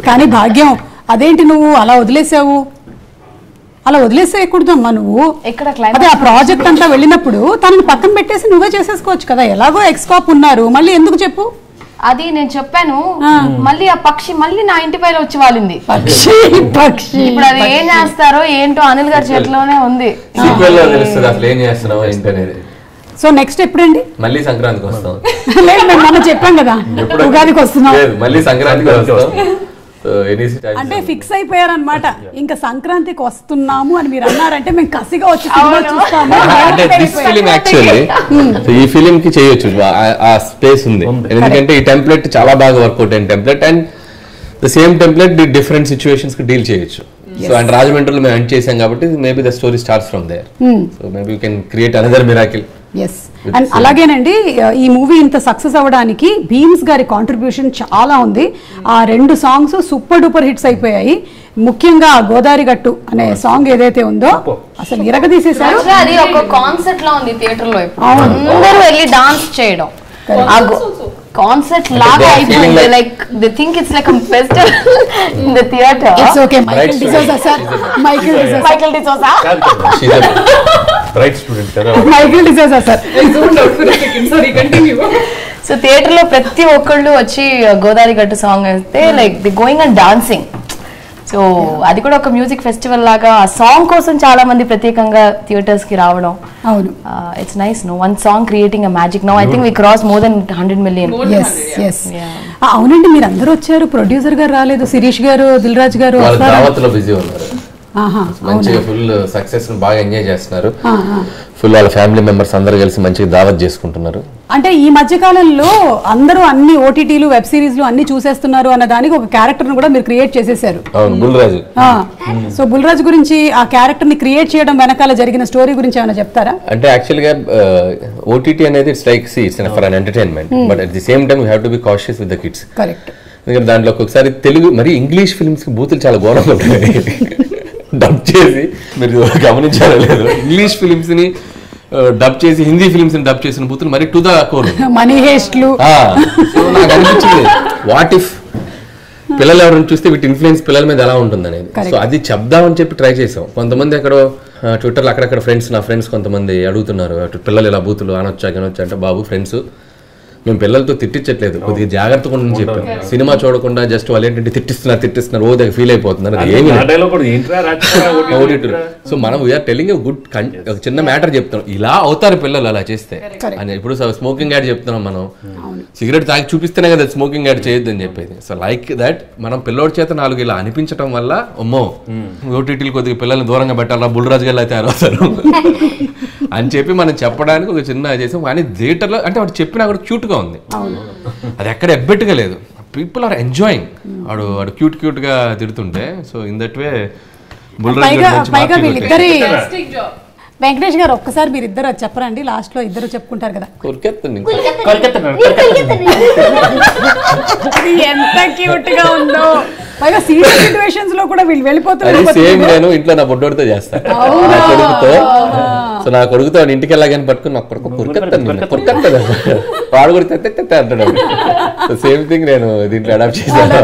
కానీ భాగ్యం అదేంటి నువ్వు అలా వదిలేసావు? అలా వదిలేసేయకూడదమ్మా నువ్వు. అదే ఆ ప్రాజెక్ట్ అంతా వెళ్ళినప్పుడు తనని పక్కన పెట్టేసి నువ్వే చేసేసుకోవచ్చు కదా. ఎలాగో ఎక్స్కాప్ ఉన్నారు, మళ్ళీ ఎందుకు చెప్పు? అది నేను చెప్పాను. మళ్ళీ ఆ పక్షి మళ్ళీ నా ఇంటి పైన వచ్చి వాలింది. పక్షి ఇప్పుడు అది ఏం చేస్తారో ఏంటో అనిల్ గారి చేతిలోనే ఉంది. సో నెక్స్ట్ ఎప్పుడండి? మళ్ళీ సంక్రాంతికి వస్తాం. లేదు మేము మొన్న చెప్పాం కదా ఉగాదికి వస్తున్నాం. మళ్ళీ సంక్రాంతికి వస్తాం. అంటే ఫిక్స్ అయిపోయారనమాట. ఇంకా సంక్రాంతికి వస్తున్నాము అని మీరు అన్నారంటే మేము కసిగా వచ్చి చూస్తాము. ఈ ఫిలిం కి చేయొచ్చు, ఆ స్పేస్ ఉంది. ఎందుకంటే ఈ టెంప్లెట్ చాలా బాగా వర్కౌట్ అయిన template and the same template different situations కి డీల్ చేయొచ్చు. సో అండ్ రాజమండ్రిలో మేము ఎండ్ చేసాం కాబట్టి maybe the story starts from there. So maybe you can create another miracle. Yes and అలాగేనండి ఈ మూవీ ఇంత సక్సెస్ అవ్వడానికి భీమ్స్ గారి కాంట్రిబ్యూషన్ చాలా ఉంది. ఆ 2 సాంగ్స్ సూపర్ డూపర్ హిట్స్ అయిపోయాయి. ముఖ్యంగా గోదావరి గట్టు అనే సాంగ్ ఏదైతే ఉందో అసలు ఇరగదీసేశారు. అది ఒక కాన్సెప్ట్ లా ఉంది థియేటర్ లో. అందరూ వెళ్ళి డాన్స్ చేయడం కాన్సెప్ట్ లాగా అయిపోయింది. Like they think it's like a festival in the theatre. It's okay. Michael D'Souza sir, Michael D'Souza right student కదా Michael D'Souza sir. Sorry continue. So theatre లో ప్రతి ఒక్కళ్ళు వచ్చి గోదావరి గట్టు సాంగ్ అయితే like the going and dancing. So అది కూడా ఒక మ్యూజిక్ ఫెస్టివల్ లాగా ఆ సాంగ్ కోసం చాలా మంది ప్రత్యేకంగా థియేటర్స్ కి రావడం. అవును, it's nice. No one song creating a magic. Now I think we cross more than 100 million. అవునండి, మీరు అందరూ వచ్చారు, ప్రొడ్యూసర్ గారు రాలేదు, శిరీష్ గారు, దిల్ రాజు గారు బిజీ ఉన్నారు. మంచిగా ఫుల్ సక్సెస్ బాగా ఎంజాయ్ చేస్తున్నారు. ఫుల్ వాళ్ళ ఫ్యామిలీ మెంబర్స్ అందరూ కలిసి మంచిగా దావత్ చేసుకుంటున్నారు. అంటే ఈ మధ్య కాలంలో అందరూ అన్ని ఓటీటీలు వెబ్ సిరీస్లు అన్ని చూసేస్తున్నారు అన్న దానికి ఒక క్యారెక్టర్ ను కూడా మీరు క్రియేట్ చేసేసారు. బుల్రాజు. సో బుల్రాజు గురించి, ఆ క్యారెక్టర్ ని క్రియేట్ చేయడం వెనకాల జరిగిన స్టోరీ గురించి ఏమైనా చెప్తారా? అంటే యాక్చువల్ గా ఓటీటీ అనేది it's like it's for an entertainment, but at the same time you have to be cautious with the kids. Correct. ఎందుకంటే దాంట్లో ఒక్కొక్కసారి తెలుగు మరి ఇంగ్లీష్ ఫిల్మ్స్ కి బూతులు చాలా ఘోరంగా ఉంటాయి. డబ్ చేసి మీరు గమనించారో లేదు, ఇంగ్లీష్ ఫిలిమ్స్ ని డబ్ చేసి హిందీ ఫిలిమ్స్ ని డబ్ చేసిన బూతులు మరి టు ద కోర్. మనీ హేస్ట్లు. నాకు అనిపించింది వాట్ ఇఫ్ పిల్లలు ఎవరైనా చూస్తే వీటి ఇన్ఫ్లుయెన్స్ పిల్లల మీద ఎలా ఉంటుంది అనేది. సో అది చెప్దామని చెప్పి ట్రై చేసాం. కొంతమంది అక్కడ ట్విట్టర్లో అక్కడక్కడ నా ఫ్రెండ్స్ కొంతమంది అడుగుతున్నారు, పిల్లలు ఇలా బూతులు అనొచ్చా అంటే బాబు ఫ్రెండ్స్ మేము పిల్లలతో తిట్టించట్లేదు, కొద్దిగా జాగ్రత్తగా ఉండని చెప్పాం. సినిమా చూడకుండా జస్ట్ వాళ్ళు ఏంటంటే తిట్టిస్తున్నారు ఓ దగ్గర ఫీల్ అయిపోతున్నారు. సో మనం వీఆర్ టెలింగ్ గుడ్ ఒక చిన్న మ్యాటర్ చెప్తున్నాం, ఇలా అవుతారు పిల్లలు అలా చేస్తే అని. ఇప్పుడు స్మోకింగ్ యాడ్ చెప్తున్నాం మనం, సిగరెట్ తాగి చూపిస్తేనే కదా స్మోకింగ్ యాడ్ చేయొద్దు అని చెప్పేది. సో లైక్ దట్ మనం పిల్లోడి చేత 4 ఇలా అనిపించడం వల్ల అమ్మో ఓటీటీలు కొద్దిగా పిల్లల్ని దూరంగా పెట్టాలా, బుల్రాజు గారు అయితే అవుతారు అని చెప్పి మనం చెప్పడానికి ఒక చిన్న చేసాం. కానీ థియేటర్లో అంటే వాడు చెప్పినా కూడా క్యూట్ గా ఉంది, అది ఎక్కడ ఎబ్బెట్టుగా లేదు. People are enjoying. వాడు క్యూట్ గా తిడుతుంటే. So in that way Venkatesh garu ఒక్కసారి మీరు ఇద్దరు చెప్పరండి, లాస్ట్ లో ఇద్దరు చెప్పుకుంటారు కదా. ఎంత క్యూట్ గా ఉందో. పైగా సీరియస్ సిచ్యువేషన్స్ లో కూడా వీళ్ళు వెళ్ళిపోతున్నారు. నేను ఇంట్లో నా బొడ్డోడితో చేస్తాను, నా కొడుకుతో. సో నా కొడుకుతో ఇంటికి వెళ్ళగానే పట్టుకుని నా కొడుకు కురికెత్తాను వాడు కూడా అంటాడు. సేమ్ థింగ్ నేను దీంట్లో అడాప్ట్ చేశాను.